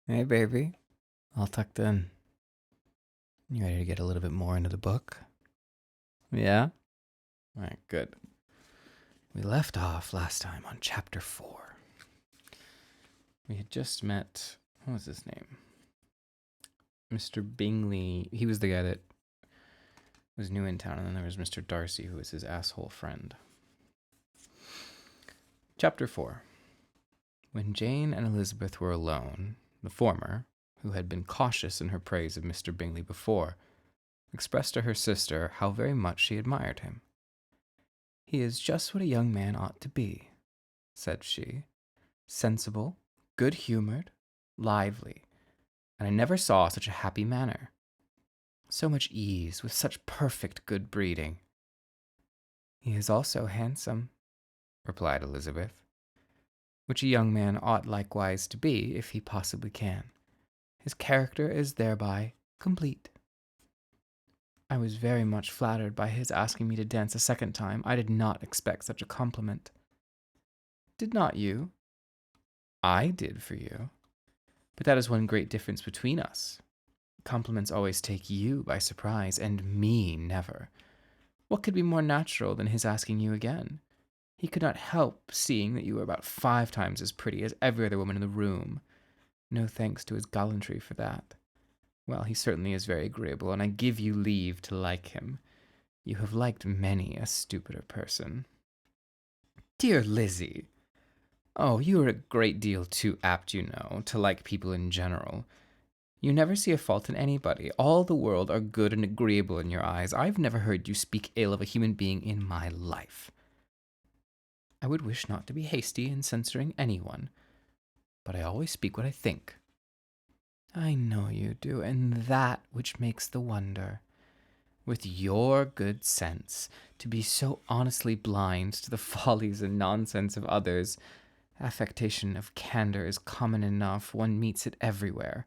Hey, baby. All tucked in. You ready to get a little bit more into the book? Yeah? All right, good. We left off last time on chapter 4. We had just met, what was his name? Mr. Bingley. He was the guy that was new in town, and then there was Mr. Darcy, who was his asshole friend. Chapter 4. When Jane and Elizabeth were alone, the former, who had been cautious in her praise of Mr. Bingley before, expressed to her sister how very much she admired him. "He is just what a young man ought to be," said she, "sensible, good-humored, lively, and I never saw such a happy manner. So much ease, with such perfect good breeding." "He is also handsome," replied Elizabeth, "which a young man ought likewise to be, if he possibly can. His character is thereby complete." "I was very much flattered by his asking me to dance a second time. I did not expect such a compliment." "Did not you?" "I did for you. But that is one great difference between us. Compliments always take you by surprise, and me never. What could be more natural than his asking you again? He could not help seeing that you were about 5 times as pretty as every other woman in the room. No thanks to his gallantry for that. Well, he certainly is very agreeable, and I give you leave to like him. You have liked many a stupider person." "Dear Lizzie! Oh, you are a great deal too apt, you know, to like people in general. You never see a fault in anybody. All the world are good and agreeable in your eyes. I've never heard you speak ill of a human being in my life." "I would wish not to be hasty in censuring anyone, but I always speak what I think." "I know you do, and that which makes the wonder. With your good sense, to be so honestly blind to the follies and nonsense of others. Affectation of candor is common enough, one meets it everywhere.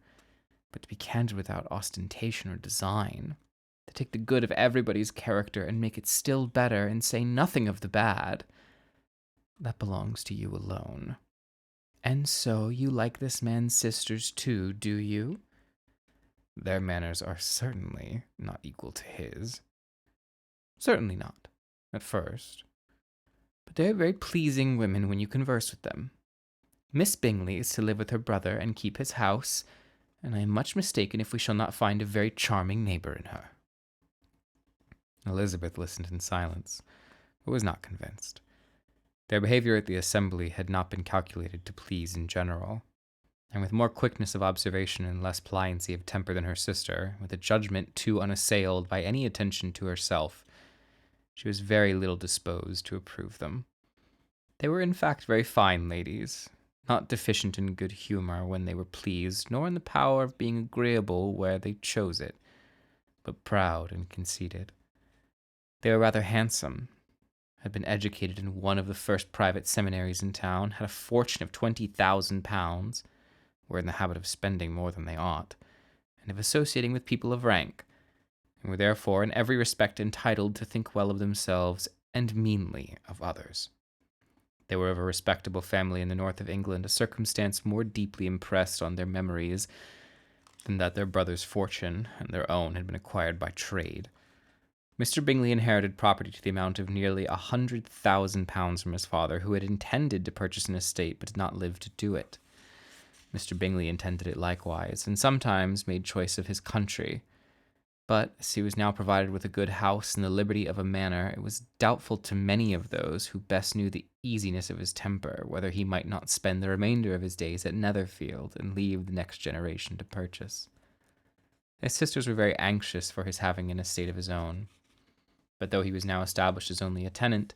But to be candid without ostentation or design, to take the good of everybody's character and make it still better and say nothing of the bad, that belongs to you alone. And so you like this man's sisters too, do you?" "Their manners are certainly not equal to his." "Certainly not, at first. But they are very pleasing women when you converse with them. Miss Bingley is to live with her brother and keep his house, and I am much mistaken if we shall not find a very charming neighbor in her." Elizabeth listened in silence, but was not convinced. Their behavior at the assembly had not been calculated to please in general, and with more quickness of observation and less pliancy of temper than her sister, with a judgment too unassailed by any attention to herself, she was very little disposed to approve them. They were in fact very fine ladies, not deficient in good humor when they were pleased, nor in the power of being agreeable where they chose it, but proud and conceited. They were rather handsome, had been educated in one of the first private seminaries in town, had a fortune of £20,000, were in the habit of spending more than they ought, and of associating with people of rank, and were therefore in every respect entitled to think well of themselves and meanly of others. They were of a respectable family in the north of England, a circumstance more deeply impressed on their memories than that their brother's fortune and their own had been acquired by trade. Mr. Bingley inherited property to the amount of nearly £100,000 from his father, who had intended to purchase an estate but did not live to do it. Mr. Bingley intended it likewise, and sometimes made choice of his country. But as he was now provided with a good house and the liberty of a manor, it was doubtful to many of those who best knew the easiness of his temper whether he might not spend the remainder of his days at Netherfield and leave the next generation to purchase. His sisters were very anxious for his having an estate of his own, but though he was now established as only a tenant,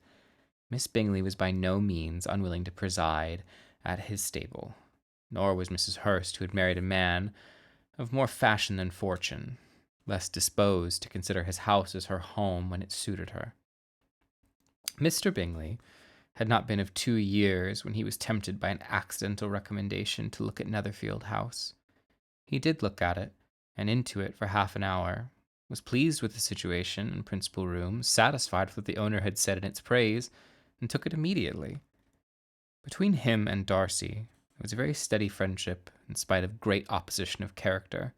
Miss Bingley was by no means unwilling to preside at his stable, nor was Mrs. Hurst, who had married a man of more fashion than fortune, less disposed to consider his house as her home when it suited her. Mr. Bingley had not been of 2 years when he was tempted by an accidental recommendation to look at Netherfield House. He did look at it, and into it for half an hour, was pleased with the situation and principal rooms, satisfied with what the owner had said in its praise, and took it immediately. Between him and Darcy, was a very steady friendship, in spite of great opposition of character.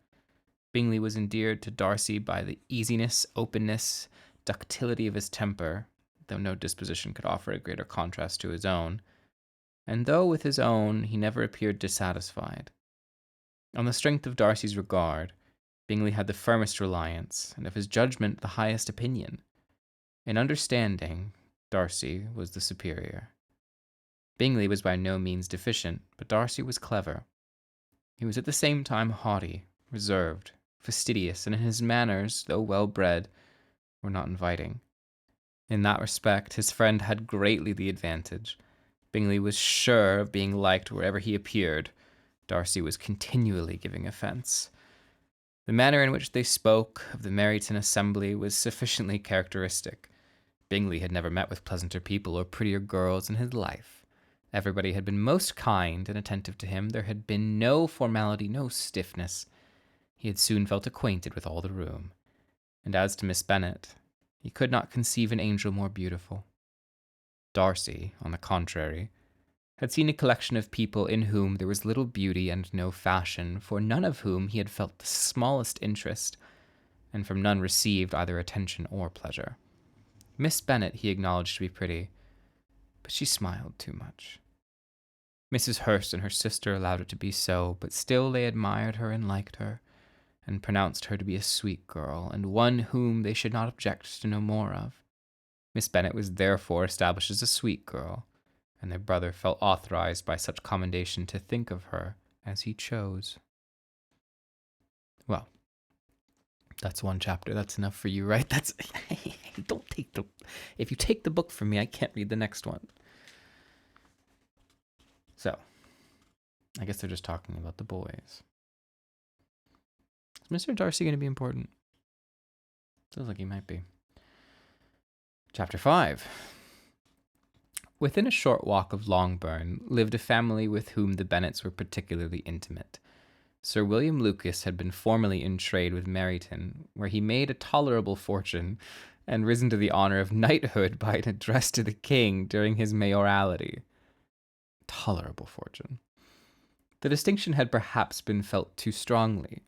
Bingley was endeared to Darcy by the easiness, openness, ductility of his temper, though no disposition could offer a greater contrast to his own, and though with his own he never appeared dissatisfied. On the strength of Darcy's regard, Bingley had the firmest reliance, and of his judgment the highest opinion. In understanding, Darcy was the superior. Bingley was by no means deficient, but Darcy was clever. He was at the same time haughty, reserved, fastidious, and in his manners, though well-bred, were not inviting. In that respect, his friend had greatly the advantage. Bingley was sure of being liked wherever he appeared. Darcy was continually giving offence. The manner in which they spoke of the Meryton assembly was sufficiently characteristic. Bingley had never met with pleasanter people or prettier girls in his life. Everybody had been most kind and attentive to him. There had been no formality, no stiffness. He had soon felt acquainted with all the room. And as to Miss Bennet, he could not conceive an angel more beautiful. Darcy, on the contrary, had seen a collection of people in whom there was little beauty and no fashion, for none of whom he had felt the smallest interest, and from none received either attention or pleasure. Miss Bennet he acknowledged to be pretty, but she smiled too much. Mrs. Hurst and her sister allowed it to be so, but still they admired her and liked her, and pronounced her to be a sweet girl, and one whom they should not object to know more of. Miss Bennet was therefore established as a sweet girl, and their brother felt authorized by such commendation to think of her as he chose. Well, that's one chapter. That's enough for you, right? Don't take the... If you take the book from me, I can't read the next one. So, I guess they're just talking about the boys. Is Mr. Darcy going to be important? Feels like he might be. Chapter 5. Within a short walk of Longbourn lived a family with whom the Bennets were particularly intimate. Sir William Lucas had been formerly in trade with Meryton, where he made a tolerable fortune, and risen to the honour of knighthood by an address to the king during his mayoralty. Tolerable fortune. The distinction had perhaps been felt too strongly.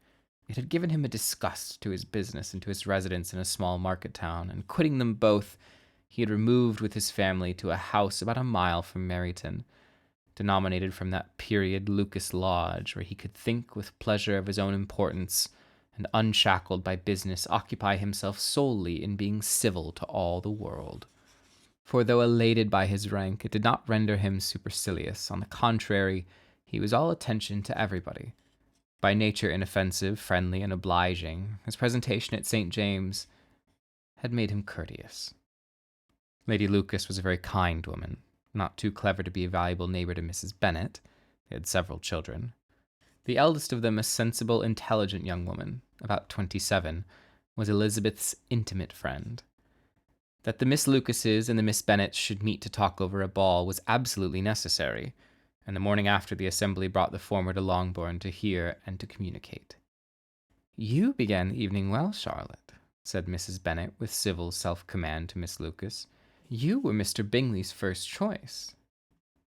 It had given him a disgust to his business and to his residence in a small market town, and quitting them both, he had removed with his family to a house about a mile from Meryton, denominated from that period Lucas Lodge, where he could think with pleasure of his own importance, and unshackled by business occupy himself solely in being civil to all the world. For though elated by his rank, it did not render him supercilious. On the contrary, he was all attention to everybody. By nature inoffensive, friendly, and obliging, his presentation at St. James had made him courteous. Lady Lucas was a very kind woman, not too clever to be a valuable neighbor to Mrs. Bennet. They had several children. The eldest of them, a sensible, intelligent young woman, about 27, was Elizabeth's intimate friend. That the Miss Lucases and the Miss Bennets should meet to talk over a ball was absolutely necessary, and the morning after the assembly brought the former to Longbourn to hear and to communicate. "You began the evening well, Charlotte," said Mrs. Bennet with civil self-command to Miss Lucas. "You were Mr. Bingley's first choice."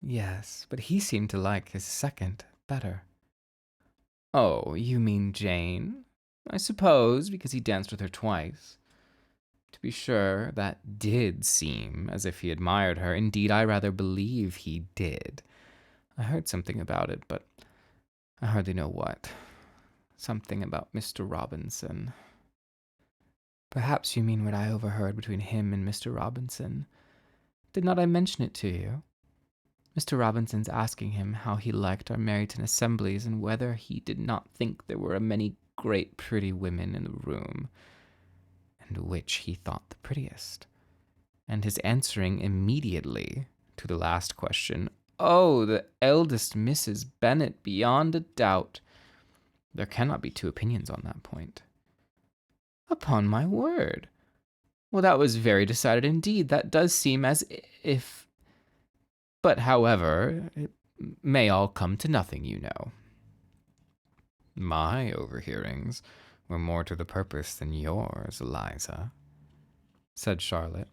"Yes, but he seemed to like his second better." "Oh, you mean Jane? I suppose, because he danced with her twice. To be sure, that did seem as if he admired her. Indeed, I rather believe he did. I heard something about it, but I hardly know what. Something about Mr. Robinson." "Perhaps you mean what I overheard between him and Mr. Robinson. Did not I mention it to you? Mr. Robinson's asking him how he liked our Meryton assemblies, and whether he did not think there were a many great pretty women in the room, and which he thought the prettiest. And his answering immediately to the last question, 'Oh, the eldest Mrs. Bennet, beyond a doubt.' There cannot be two opinions on that point." "Upon my word. Well, that was very decided indeed. That does seem as if... But, however, it may all come to nothing, you know." "My overhearings were more to the purpose than yours, Eliza," said Charlotte.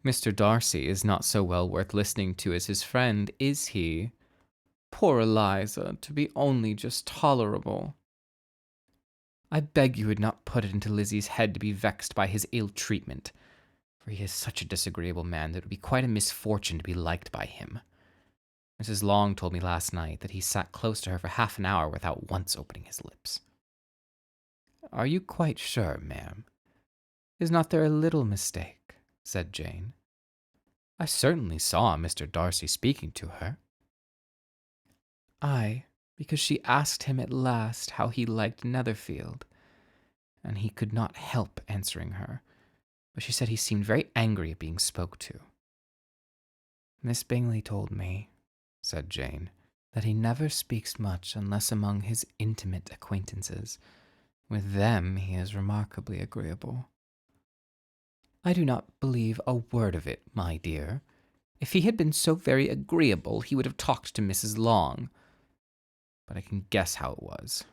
"Mr. Darcy is not so well worth listening to as his friend, is he?" Poor Eliza, to be only just tolerable. I beg you would not put it into Lizzie's head to be vexed by his ill treatment, for he is such a disagreeable man that it would be quite a misfortune to be liked by him. Mrs. Long told me last night that he sat close to her for half an hour without once opening his lips. Are you quite sure, ma'am? Is not there a little mistake? Said Jane. I certainly saw Mr. Darcy speaking to her. Aye, because she asked him at last how he liked Netherfield, and he could not help answering her, but she said he seemed very angry at being spoke to. Miss Bingley told me, said Jane, that he never speaks much unless among his intimate acquaintances. With them he is remarkably agreeable. I do not believe a word of it, my dear. If he had been so very agreeable, he would have talked to Mrs. Long. But I can guess how it was.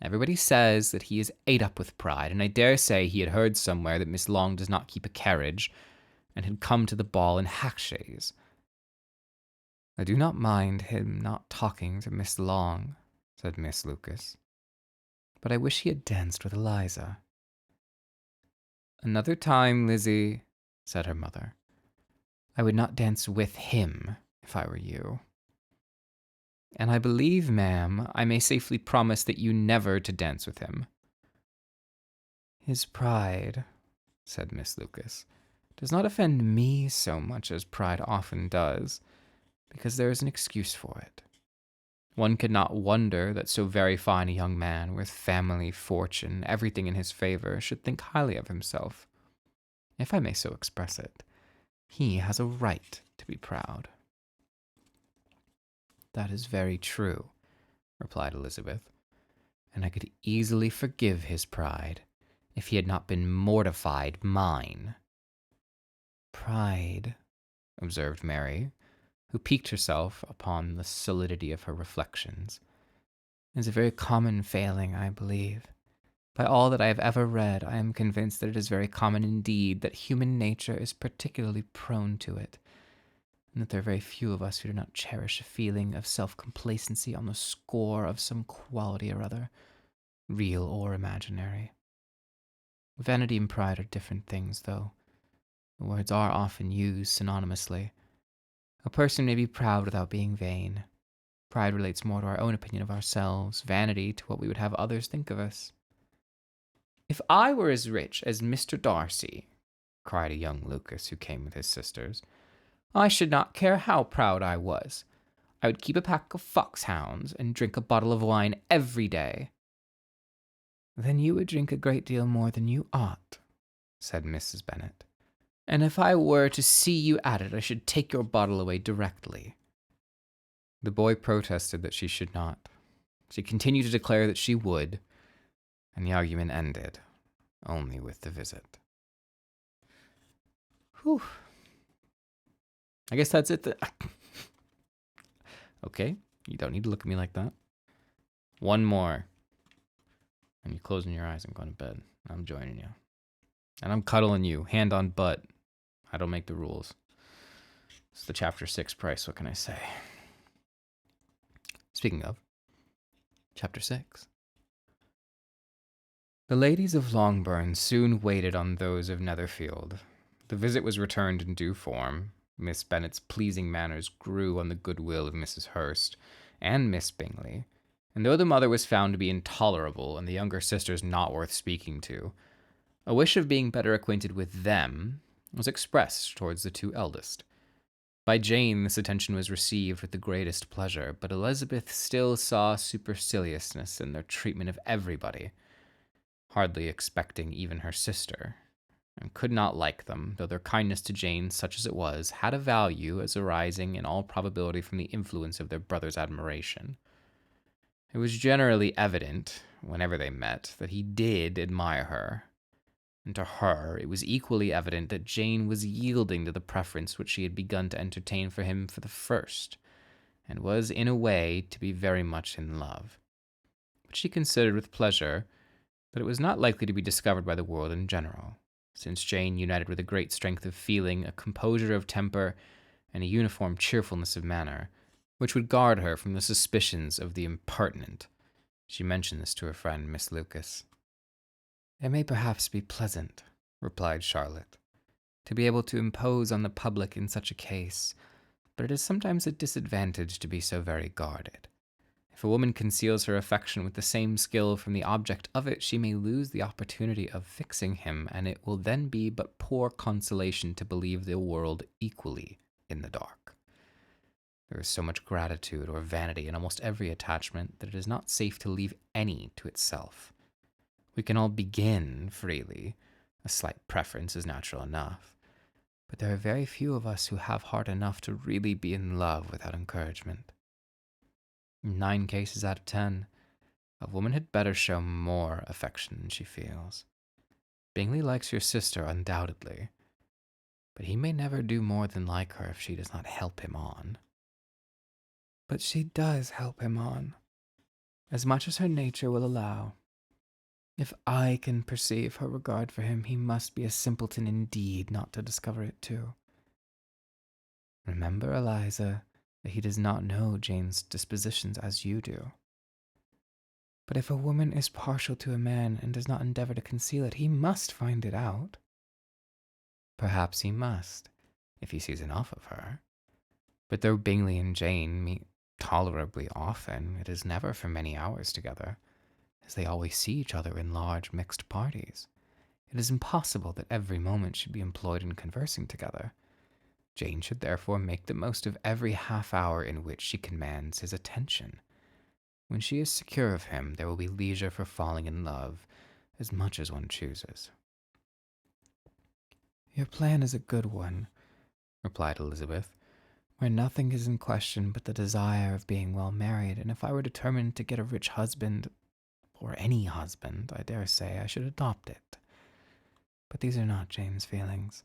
Everybody says that he is ate up with pride, and I dare say he had heard somewhere that Miss Long does not keep a carriage, and had come to the ball in hack-chaise. I do not mind him not talking to Miss Long, said Miss Lucas, but I wish he had danced with Eliza. Another time, Lizzie, said her mother. I would not dance with him, if I were you. And I believe, ma'am, I may safely promise that you never to dance with him. His pride, said Miss Lucas, does not offend me so much as pride often does, because there is an excuse for it. One could not wonder that so very fine a young man, with family, fortune, everything in his favor, should think highly of himself. If I may so express it, he has a right to be proud. That is very true, replied Elizabeth, and I could easily forgive his pride if he had not been mortified mine. Pride, observed Mary, who piqued herself upon the solidity of her reflections, is a very common failing, I believe. By all that I have ever read, I am convinced that it is very common indeed, that human nature is particularly prone to it, and that there are very few of us who do not cherish a feeling of self-complacency on the score of some quality or other, real or imaginary. Vanity and pride are different things, though. The words are often used synonymously. A person may be proud without being vain. Pride relates more to our own opinion of ourselves, vanity to what we would have others think of us. If I were as rich as Mr. Darcy, cried a young Lucas who came with his sisters, I should not care how proud I was. I would keep a pack of foxhounds and drink a bottle of wine every day. Then you would drink a great deal more than you ought, said Mrs. Bennet. And if I were to see you at it, I should take your bottle away directly. The boy protested that she should not. She continued to declare that she would, and the argument ended only with the visit. Whew. I guess that's it. Okay, you don't need to look at me like that. One more. And you're closing your eyes and going to bed. I'm joining you. And I'm cuddling you, hand on butt. I don't make the rules. It's the chapter 6 price, what can I say? Speaking of, chapter 6. The ladies of Longbourn soon waited on those of Netherfield. The visit was returned in due form. Miss Bennet's pleasing manners grew on the goodwill of Mrs. Hurst and Miss Bingley, and though the mother was found to be intolerable and the younger sisters not worth speaking to, a wish of being better acquainted with them was expressed towards the two eldest. By Jane this attention was received with the greatest pleasure, but Elizabeth still saw superciliousness in their treatment of everybody, hardly expecting even her sister, and could not like them, though their kindness to Jane, such as it was, had a value as arising in all probability from the influence of their brother's admiration. It was generally evident, whenever they met, that he did admire her, and to her it was equally evident that Jane was yielding to the preference which she had begun to entertain for him for the first, and was, in a way, to be very much in love. But she considered with pleasure that it was not likely to be discovered by the world in general, since Jane united with a great strength of feeling, a composure of temper, and a uniform cheerfulness of manner, which would guard her from the suspicions of the impertinent. She mentioned this to her friend, Miss Lucas. "It may perhaps be pleasant," replied Charlotte, "to be able to impose on the public in such a case, but it is sometimes a disadvantage to be so very guarded. If a woman conceals her affection with the same skill from the object of it, she may lose the opportunity of fixing him, and it will then be but poor consolation to believe the world equally in the dark. There is so much gratitude or vanity in almost every attachment that it is not safe to leave any to itself. We can all begin freely. A slight preference is natural enough. But there are very few of us who have heart enough to really be in love without encouragement. In 9 cases out of 10, a woman had better show more affection than she feels. Bingley likes your sister undoubtedly, but he may never do more than like her if she does not help him on." "But she does help him on, as much as her nature will allow. If I can perceive her regard for him, he must be a simpleton indeed not to discover it too. Remember, Eliza, that he does not know Jane's dispositions as you do. But if a woman is partial to a man and does not endeavor to conceal it, he must find it out." "Perhaps he must, if he sees enough of her. But though Bingley and Jane meet tolerably often, it is never for many hours together, as they always see each other in large mixed parties. It is impossible that every moment should be employed in conversing together. Jane should therefore make the most of every half hour in which she commands his attention. When she is secure of him, there will be leisure for falling in love, as much as one chooses." "Your plan is a good one," replied Elizabeth, "where nothing is in question but the desire of being well married, and if I were determined to get a rich husband, or any husband, I dare say I should adopt it. But these are not Jane's feelings.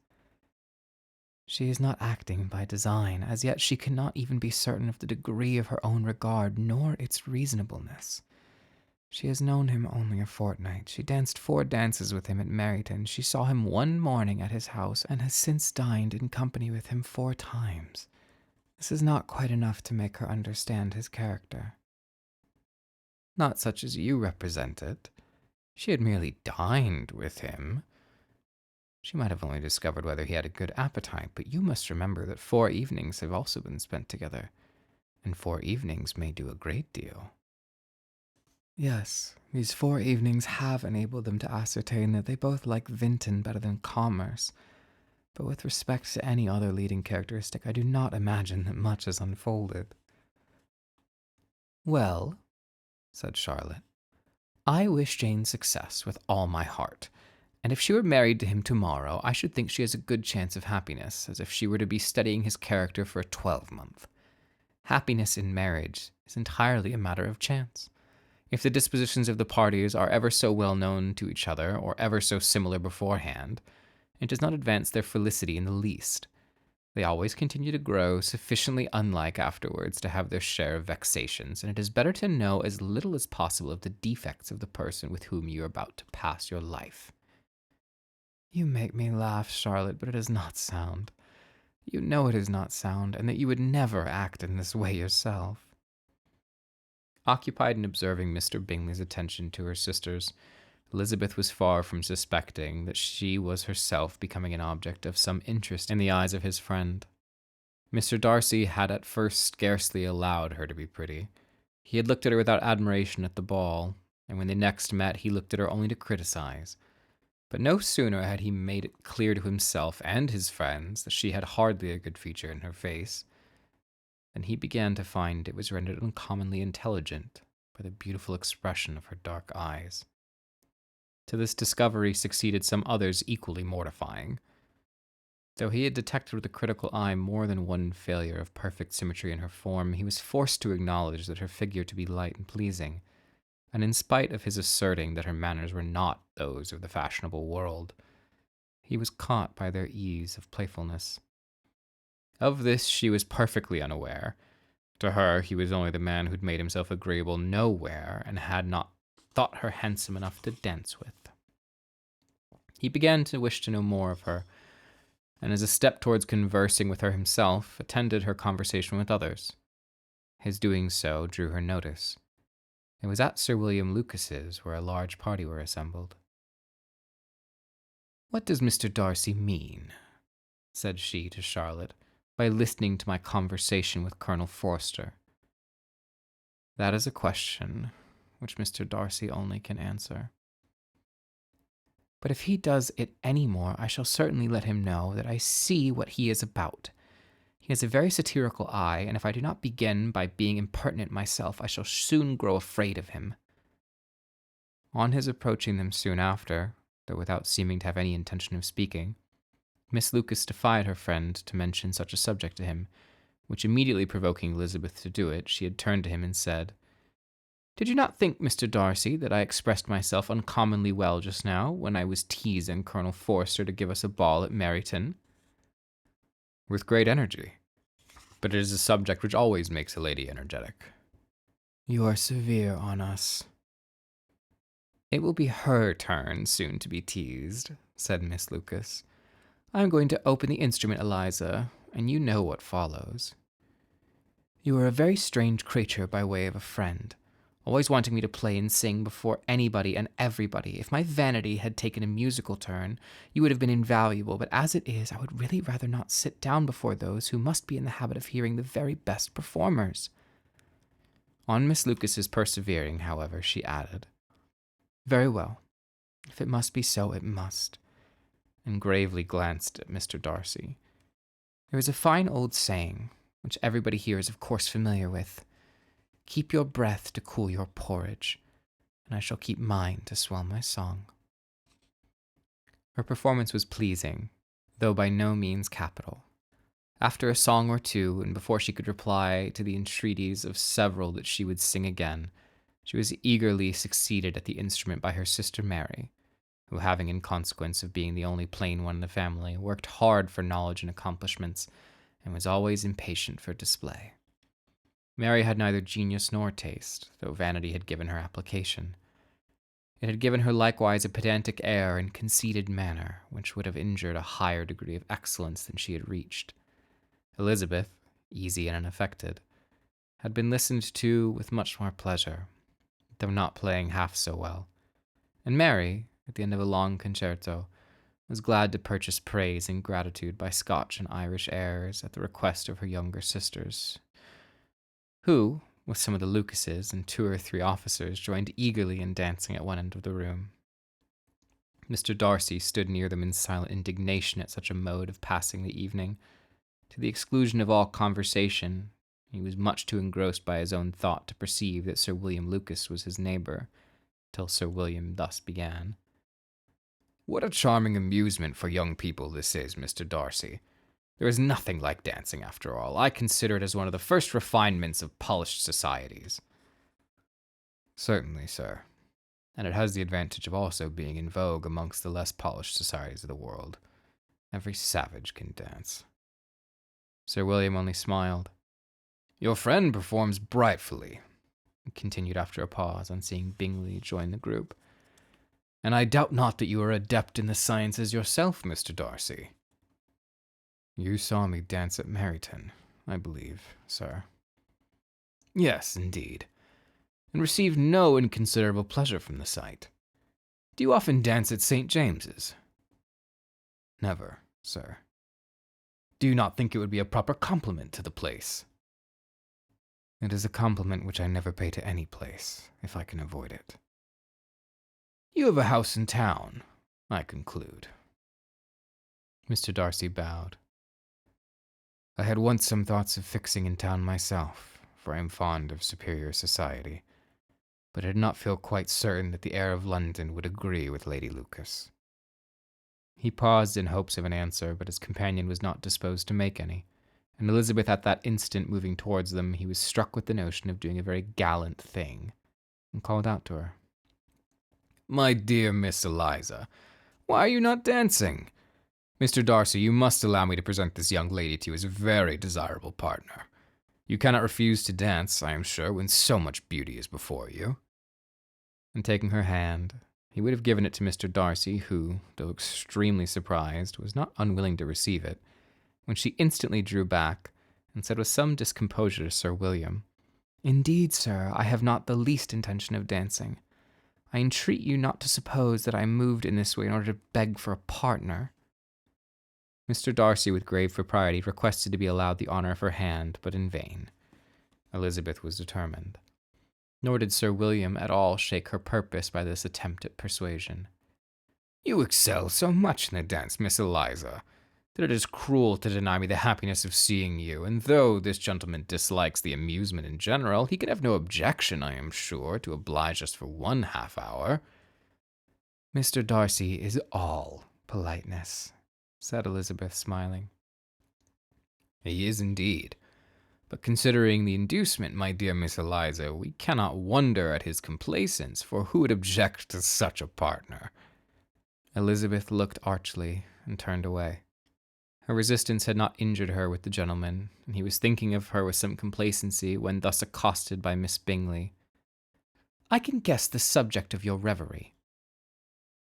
She is not acting by design. As yet she cannot even be certain of the degree of her own regard, nor its reasonableness. She has known him only a fortnight. She danced 4 dances with him at Meryton. She saw him one morning at his house, and has since dined in company with him 4 times. This is not quite enough to make her understand his character." "Not such as you represent it. She had merely dined with him. She might have only discovered whether he had a good appetite, but you must remember that 4 evenings have also been spent together, and 4 evenings may do a great deal." "Yes, these 4 evenings have enabled them to ascertain that they both like Vinton better than commerce, but with respect to any other leading characteristic, I do not imagine that much is unfolded." "Well," said Charlotte, "I wish Jane success with all my heart. And if she were married to him tomorrow, I should think she has a good chance of happiness, as if she were to be studying his character for a 12-month. Happiness in marriage is entirely a matter of chance. If the dispositions of the parties are ever so well known to each other, or ever so similar beforehand, it does not advance their felicity in the least. They always continue to grow sufficiently unlike afterwards to have their share of vexations, and it is better to know as little as possible of the defects of the person with whom you are about to pass your life." "You make me laugh, Charlotte, but it is not sound. You know it is not sound, and that you would never act in this way yourself." Occupied in observing Mr. Bingley's attention to her sisters, Elizabeth was far from suspecting that she was herself becoming an object of some interest in the eyes of his friend. Mr. Darcy had at first scarcely allowed her to be pretty. He had looked at her without admiration at the ball, and when they next met he looked at her only to criticize. But no sooner had he made it clear to himself and his friends that she had hardly a good feature in her face, than he began to find it was rendered uncommonly intelligent by the beautiful expression of her dark eyes. To this discovery succeeded some others equally mortifying. Though he had detected with a critical eye more than one failure of perfect symmetry in her form, he was forced to acknowledge that her figure to be light and pleasing, and in spite of his asserting that her manners were not those of the fashionable world, he was caught by their ease of playfulness. Of this she was perfectly unaware. To her, he was only the man who'd made himself agreeable nowhere and had not thought her handsome enough to dance with. He began to wish to know more of her, and as a step towards conversing with her himself, attended her conversation with others. His doing so drew her notice. It was at Sir William Lucas's, where a large party were assembled. "What does Mr. Darcy mean," said she to Charlotte, "by listening to my conversation with Colonel Forster?" "That is a question which Mr. Darcy only can answer. But if he does it any more, I shall certainly let him know that I see what he is about. He has a very satirical eye, and if I do not begin by being impertinent myself, I shall soon grow afraid of him." On his approaching them soon after, though without seeming to have any intention of speaking, Miss Lucas defied her friend to mention such a subject to him, which immediately provoking Elizabeth to do it, she had turned to him and said, "Did you not think, Mr. Darcy, that I expressed myself uncommonly well just now, when I was teasing Colonel Forster to give us a ball at Meryton?" "With great energy. But it is a subject which always makes a lady energetic." "You are severe on us." "It will be her turn soon to be teased," said Miss Lucas. "I am going to open the instrument, Eliza, and you know what follows. You are a very strange creature by way of a friend, always wanting me to play and sing before anybody and everybody. If my vanity had taken a musical turn, you would have been invaluable, but as it is, I would really rather not sit down before those who must be in the habit of hearing the very best performers." On Miss Lucas's persevering, however, she added, "Very well. If it must be so, it must," and gravely glanced at Mr. Darcy. "There is a fine old saying, which everybody here is of course familiar with, 'Keep your breath to cool your porridge,' and I shall keep mine to swell my song." Her performance was pleasing, though by no means capital. After a song or two, and before she could reply to the entreaties of several that she would sing again, she was eagerly succeeded at the instrument by her sister Mary, who, having, in consequence of being the only plain one in the family, worked hard for knowledge and accomplishments, and was always impatient for display. Mary had neither genius nor taste, though vanity had given her application. It had given her likewise a pedantic air and conceited manner, which would have injured a higher degree of excellence than she had reached. Elizabeth, easy and unaffected, had been listened to with much more pleasure, though not playing half so well, and Mary, at the end of a long concerto, was glad to purchase praise and gratitude by Scotch and Irish airs at the request of her younger sisters, who, with some of the Lucases and 2 or 3 officers, joined eagerly in dancing at one end of the room. Mr. Darcy stood near them in silent indignation at such a mode of passing the evening. To the exclusion of all conversation, he was much too engrossed by his own thought to perceive that Sir William Lucas was his neighbour, till Sir William thus began. "What a charming amusement for young people this is, Mr. Darcy. There is nothing like dancing, after all. I consider it as one of the first refinements of polished societies." "Certainly, sir. And it has the advantage of also being in vogue amongst the less polished societies of the world. Every savage can dance." Sir William only smiled. "Your friend performs brightfully," he continued after a pause, on seeing Bingley join the group. "And I doubt not that you are adept in the sciences yourself, Mr. Darcy." "You saw me dance at Meryton, I believe, sir." "Yes, indeed, and received no inconsiderable pleasure from the sight. Do you often dance at St. James's?" "Never, sir." "Do you not think it would be a proper compliment to the place?" "It is a compliment which I never pay to any place, if I can avoid it." "You have a house in town, I conclude." Mr. Darcy bowed. "I had once some thoughts of fixing in town myself, for I am fond of superior society, but I did not feel quite certain that the air of London would agree with Lady Lucas." He paused in hopes of an answer, but his companion was not disposed to make any, and Elizabeth at that instant moving towards them, he was struck with the notion of doing a very gallant thing, and called out to her, "My dear Miss Eliza, why are you not dancing? Mr. Darcy, you must allow me to present this young lady to you as a very desirable partner. You cannot refuse to dance, I am sure, when so much beauty is before you." And taking her hand, he would have given it to Mr. Darcy, who, though extremely surprised, was not unwilling to receive it, when she instantly drew back, and said with some discomposure to Sir William, Indeed, sir, I have not the least intention of dancing. I entreat you not to suppose that I moved in this way in order to beg for a partner. Mr. Darcy, with grave propriety, requested to be allowed the honor of her hand, but in vain. Elizabeth was determined. Nor did Sir William at all shake her purpose by this attempt at persuasion. You excel so much in the dance, Miss Eliza, that it is cruel to deny me the happiness of seeing you, and though this gentleman dislikes the amusement in general, he can have no objection, I am sure, to oblige us for 1/2 hour. Mr. Darcy is all politeness, said Elizabeth, smiling. He is indeed. But considering the inducement, my dear Miss Eliza, we cannot wonder at his complaisance, for who would object to such a partner? Elizabeth looked archly and turned away. Her resistance had not injured her with the gentleman, and he was thinking of her with some complacency when thus accosted by Miss Bingley. I can guess the subject of your reverie.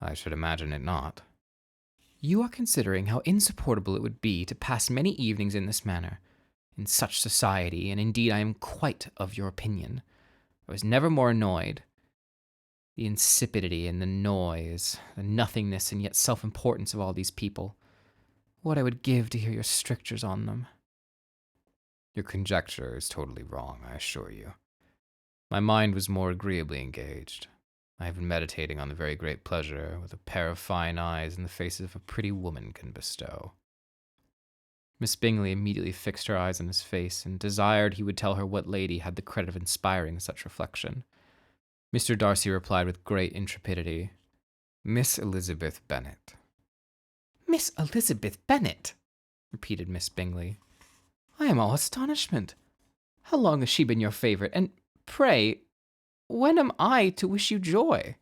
I should imagine it not. You are considering how insupportable it would be to pass many evenings in this manner, in such society, and indeed I am quite of your opinion. I was never more annoyed. The insipidity and the noise, the nothingness and yet self-importance of all these people. What I would give to hear your strictures on them. Your conjecture is totally wrong, I assure you. My mind was more agreeably engaged. I have been meditating on the very great pleasure with a pair of fine eyes in the face of a pretty woman can bestow. Miss Bingley immediately fixed her eyes on his face and desired he would tell her what lady had the credit of inspiring such reflection. Mr. Darcy replied with great intrepidity, Miss Elizabeth Bennet. Miss Elizabeth Bennet, repeated Miss Bingley. I am all astonishment. How long has she been your favourite, and pray, when am I to wish you joy?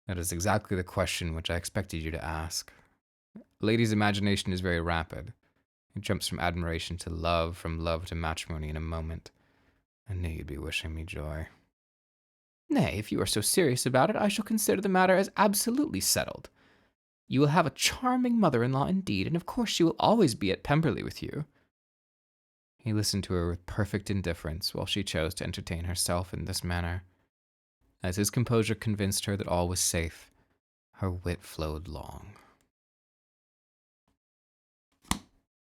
That is exactly the question which I expected you to ask. A lady's imagination is very rapid. It jumps from admiration to love, from love to matrimony in a moment. I knew you'd be wishing me joy. Nay, if you are so serious about it, I shall consider the matter as absolutely settled. You will have a charming mother-in-law indeed, and of course she will always be at Pemberley with you. He listened to her with perfect indifference while she chose to entertain herself in this manner. As his composure convinced her that all was safe, her wit flowed long.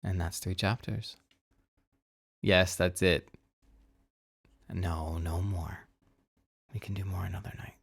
And that's 3 chapters. Yes, that's it. No, no more. We can do more another night.